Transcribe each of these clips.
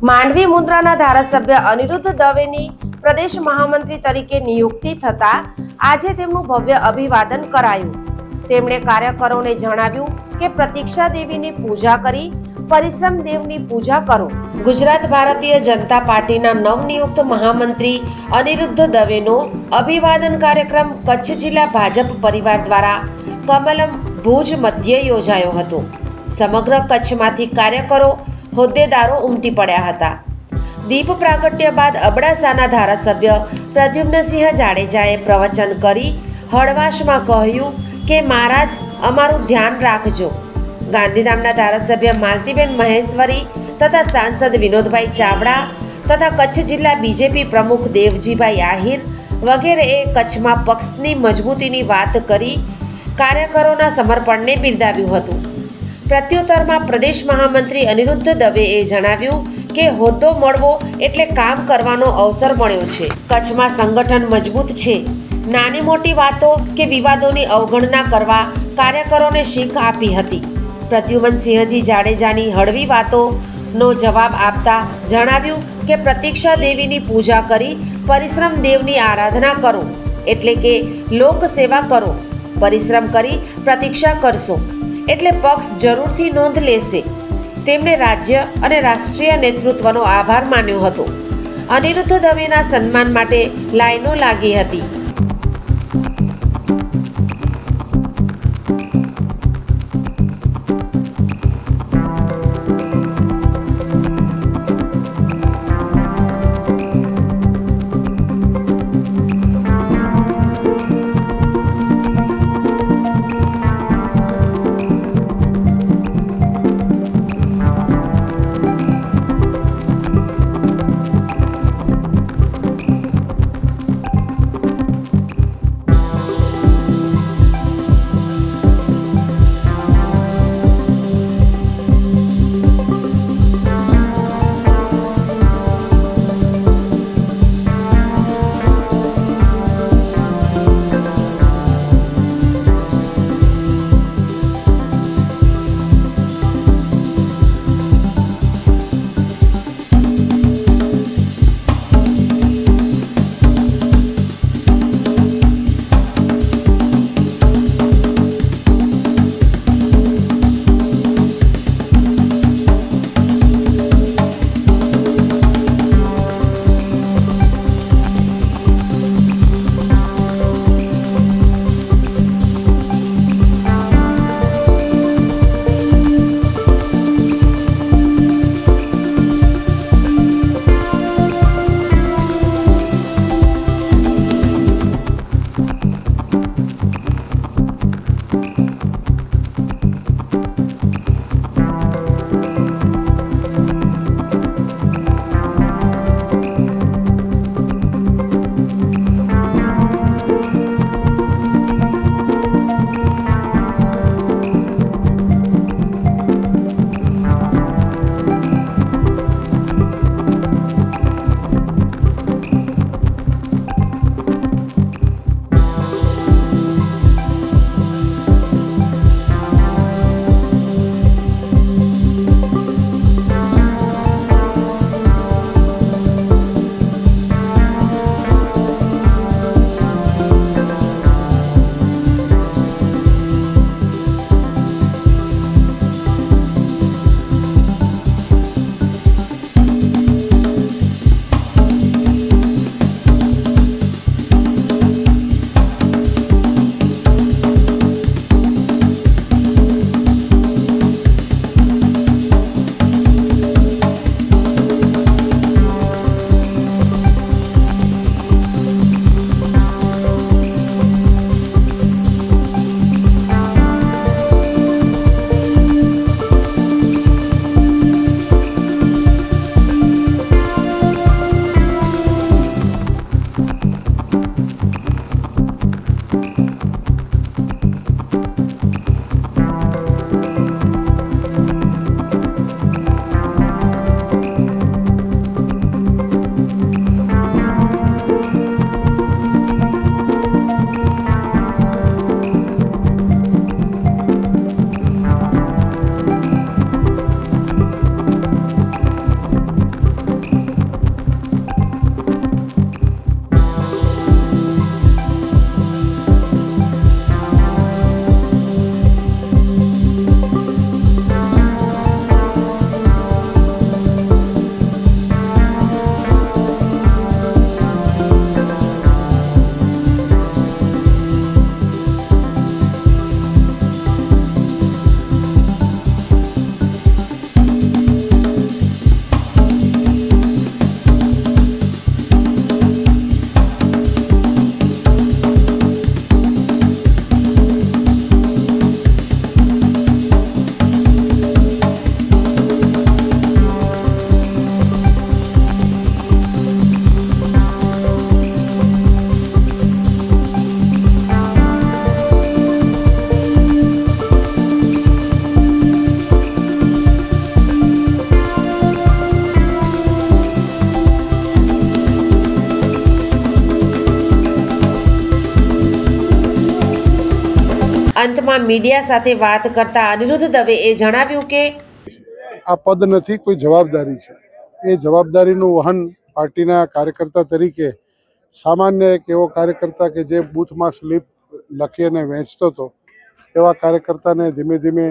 માંડવી મુન્દ્રાના ધારાસભ્ય અનિરુદ્ધ દવેની પ્રદેશ મહામંત્રી તરીકે નિયુક્તિ થતા આજે તેમનું ભવ્ય અભિવાદન કરાયું। તેમણે કાર્યકરોને જણાવ્યું કે પ્રતીક્ષા દેવીની પૂજા કરી પરિશ્રમ દેવની પૂજા કરો। ગુજરાત ભારતીય જનતા પાર્ટીના નવનિયુક્ત મહામંત્રી અનિરુદ્ધ દવેનો અભિવાદન કાર્યક્રમ કચ્છ જિલ્લા ભાજપ પરિવાર દ્વારા કમલમ ભુજ મધ્યે યોજાયો હતો। સમગ્ર કચ્છમાંથી કાર્યકરો હોદ્દેદારો ઉમટી પડ્યા હતા। દીપ પ્રાગટ્ય બાદ અબડાસાના ધારાસભ્ય પ્રદ્યુમ્નસિંહ જાડેજાએ પ્રવચન કરી હળવાશમાં કહ્યું કે મહારાજ અમારું ધ્યાન રાખજો। ગાંધીધામના ધારાસભ્ય માલતીબેન મહેશ્વરી તથા સાંસદ વિનોદભાઈ ચાવડા તથા કચ્છ જિલ્લા બીજેપી પ્રમુખ દેવજીભાઈ આહિર વગેરેએ કચ્છમાં પક્ષની મજબૂતીની વાત કરી કાર્યકરોના સમર્પણને બિરદાવ્યું હતું। પ્રત્યુત્તરમાં પ્રદેશ મહામંત્રી અનિરુદ્ધ દવેએ જણાવ્યું કે હોદ્દો મળવો એટલે કામ કરવાનો અવસર મળ્યો છે। કચ્છમાં સંગઠન મજબૂત છે। નાની મોટી વાતો કે વિવાદોની અવગણના કરવા કાર્યકરોને શીખ આપી હતી। પ્રદ્યુમનસિંહજી જાડેજાની હળવી વાતોનો જવાબ આપતા જણાવ્યું કે પ્રતીક્ષા દેવીની પૂજા કરી પરિશ્રમ દેવની આરાધના કરો, એટલે કે લોક સેવા કરો। પરિશ્રમ કરી પ્રતીક્ષા કરશો એટલે પક્ષ જરૂરથી નોંધ લેશે। તેમણે રાજ્ય અને રાષ્ટ્રીય નેતૃત્વનો આભાર માન્યો હતો। અનિરુદ્ધ દવેના સન્માન માટે લાઈનો લાગી હતી। અંતમાં મીડિયા સાથે વાત કરતા અનિરુદ્ધ દવેએ જણાવ્યું કે આ પદ નથી, કોઈ જવાબદારી છે. એ જવાબદારીનું વહન પાર્ટીના કાર્યકર્તા તરીકે સામાન્ય એક એવો કાર્યકર્તા કે જે બૂથમાં સ્લીપ લખી અને વેચતો હતો એવા કાર્યકર્તાને ધીમે ધીમે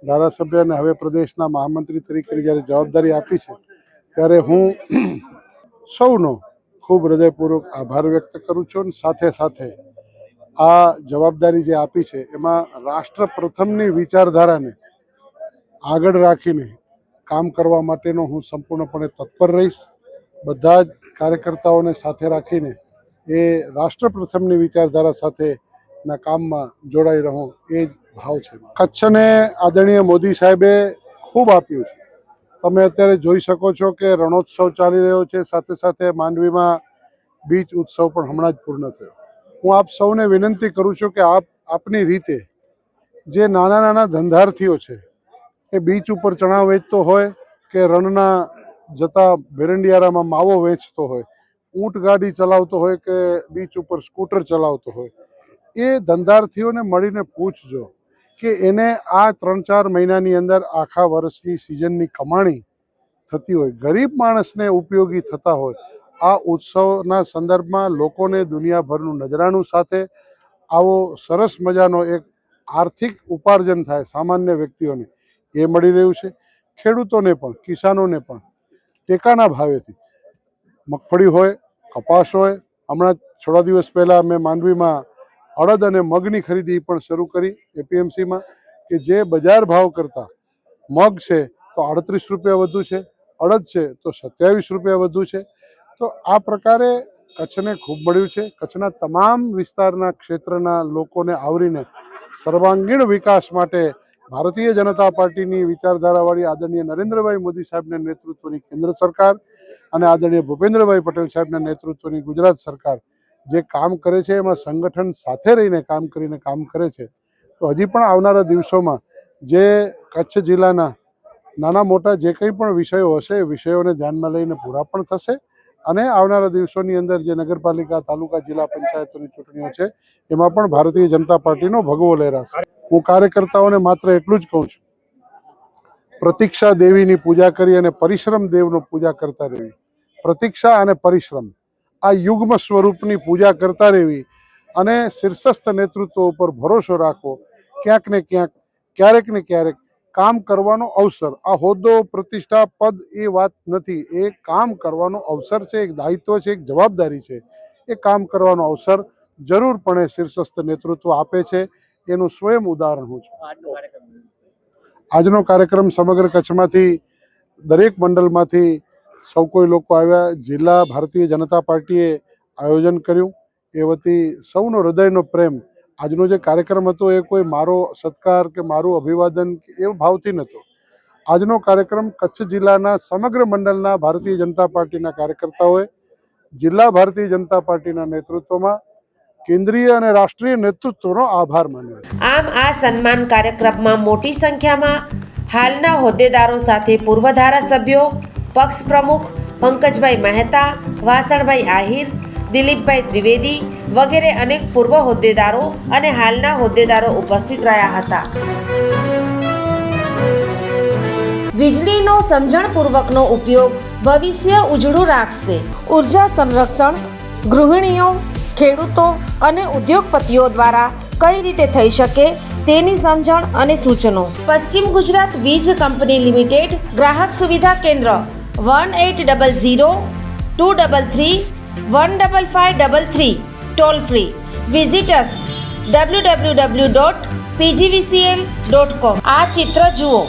ધારાસભ્ય અને હવે પ્રદેશના મહામંત્રી તરીકેની જ્યારે જવાબદારી આપી છે ત્યારે હું સૌનો ખૂબ હૃદયપૂર્વક આભાર વ્યક્ત કરું છું. અને સાથે સાથે આ જવાબદારી જે આપી છે એમાં રાષ્ટ્ર પ્રથમની વિચારધારાને આગળ રાખીને કામ કરવા માટેનો હું સંપૂર્ણપણે તત્પર રહીશ. બધા જ કાર્યકર્તાઓને સાથે રાખીને એ રાષ્ટ્ર પ્રથમની વિચારધારા સાથેના કામમાં જોડાઈ રહું એ જ ભાવ છે. કચ્છને આદરણીય મોદી સાહેબે ખૂબ આપ્યું છે. તમે અત્યારે જોઈ શકો છો કે રણોત્સવ ચાલી રહ્યો છે, સાથે સાથે માંડવીમાં બીચ ઉત્સવ પણ હમણાં જ પૂર્ણ થયો. હું આપ સૌને વિનંતી કરું છું કે આપની રીતે જે નાના નાના ધંધાર્થીઓ છે એ બીચ ઉપર ચણા વેચતો હોય કે રણના જતા ભેરંડિયારામાં માવો વેચતો હોય, ઊંટ ગાડી ચલાવતો હોય કે બીચ ઉપર સ્કૂટર ચલાવતો હોય, એ ધંધાર્થીઓને મળીને પૂછજો કે એને આ 3-4 મહિનાની અંદર આખા વર્ષની સિઝનની કમાણી થતી હોય, ગરીબ માણસને ઉપયોગી થતા હોય. આ ઉત્સવના સંદર્ભમાં લોકોને દુનિયાભરનું નજરાણું સાથે આવો સરસ મજાનો એક આર્થિક ઉપાર્જન થાય સામાન્ય વ્યક્તિઓને, એ મળી રહ્યું છે. ખેડૂતોને પણ, કિસાનોને પણ ટેકાના ભાવેથી મગફળી હોય, કપાસ હોય, હમણાં થોડા દિવસ પહેલાં મેં માંડવીમાં અડદ અને મગની ખરીદી પણ શરૂ કરી એપીએમસીમાં કે જે બજાર ભાવ કરતાં મગ છે તો 38 રૂપિયા વધુ છે, અડદ છે તો 27 રૂપિયા વધુ છે. તો આ પ્રકારે કચ્છને ખૂબ મળ્યું છે. કચ્છના તમામ વિસ્તારના ક્ષેત્રના લોકોને આવરીને સર્વાંગીણ વિકાસ માટે ભારતીય જનતા પાર્ટીની વિચારધારાવાળી આદરણીય નરેન્દ્રભાઈ મોદી સાહેબના નેતૃત્વની કેન્દ્ર સરકાર અને આદરણીય ભૂપેન્દ્રભાઈ પટેલ સાહેબના નેતૃત્વની ગુજરાત સરકાર જે કામ કરે છે એમાં સંગઠન સાથે રહીને કામ કરીને કામ કરે છે. તો હજી પણ આવનારા દિવસોમાં જે કચ્છ જિલ્લાના નાના મોટા જે કંઈ પણ વિષયો હશે એ વિષયોને ધ્યાનમાં લઈને પૂરા પણ થશે. અને આવનારા દિવસોની અંદર જે નગરપાલિકા, તાલુકા, જિલ્લા પંચાયતોની ચૂંટણીઓ છે એમાં પણ ભારતીય જનતા પાર્ટીનો ભગવો લહેરાશે. હું કાર્યકર્તાઓને માત્ર એટલું જ કહું છું, પ્રતીક્ષા દેવીની પૂજા કરી અને પરિશ્રમ દેવનો પૂજા કરતા રહેવી. પ્રતીક્ષા અને પરિશ્રમ આ યુગ્મ સ્વરૂપની પૂજા કરતા રહેવી અને શીર્ષસ્થ નેતૃત્વ ઉપર ભરોસો રાખવો. ક્યાંક ને ક્યાંક, ક્યારેક ને ક્યારેક કામ કરવાનો અવસર, આ હોદ્દો, પ્રતિષ્ઠા, પદ એ વાત નથી, એ કામ કરવાનો અવસર છે, એક દાયિત્વ છે, એક જવાબદારી છે. એ કામ કરવાનો અવસર જરૂરપણે શીર્ષસ્થ નેતૃત્વ આપે છે. એનું સ્વયં ઉદાહરણ હું છું. આજનો કાર્યક્રમ સમગ્ર કચ્છમાંથી, દરેક મંડળમાંથી સૌ કોઈ લોકો આવ્યા. જિલ્લા ભારતીય જનતા પાર્ટીએ આયોજન કર્યું એ વતી સૌનો હૃદયનો પ્રેમ. આજનો જે કાર્યક્રમ હતો એ કોઈ મારો સત્કાર કે મારું અભિવાદન એ ભાવથી નહોતો. આજનો કાર્યક્રમ કચ્છ જિલ્લાના સમગ્ર મંડળના ભારતીય જનતા પાર્ટીના કાર્યકર્તાઓએ જિલ્લા ભારતીય જનતા પાર્ટીના નેતૃત્વમાં કેન્દ્રીય અને રાષ્ટ્રીય નેતૃત્વનો આભાર માન્યો. આમ આ સન્માન કાર્યક્રમમાં મોટી સંખ્યામાં હાલના હોદ્દેદારો સાથે પૂર્વ ધારાસભ્યો, પક્ષ પ્રમુખ પંકજભાઈ મહેતા, વાસણભાઈ આહિર, દિલીપભાઈ ત્રિવેદી વગેરે અનેક પૂર્વ હોદ્દેદારો અને હાલના હોદ્દેદારો ઉપસ્થિત રહ્યા હતા. વીજળીનો સમજણપૂર્વકનો ઉપયોગ ભવિષ્ય ઉજળું રાખશે. ઉર્જા સંરક્ષણ ગૃહિણીઓ, ખેડૂતો અને ઉદ્યોગપતિઓ દ્વારા કઈ રીતે થઈ શકે તેની સમજણ અને સૂચનો. પશ્ચિમ ગુજરાત વીજ કંપની લિમિટેડ, ગ્રાહક સુવિધા કેન્દ્ર 1800-233-15533, ટોલ ફ્રી. Visitors www.pgvcl.com. આ ચિત્ર જુઓ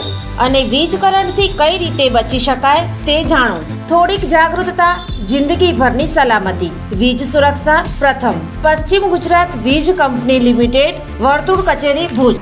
અને વીજ કરંટથી કઈ રીતે બચી શકાય તે જાણો. થોડીક જાગૃતતા, જિંદગીભરની સલામતી. વીજ સુરક્ષા પ્રથમ. પશ્ચિમ ગુજરાત વીજ કંપની લિમિટેડ, વર્તુળ કચેરી, ભુજ.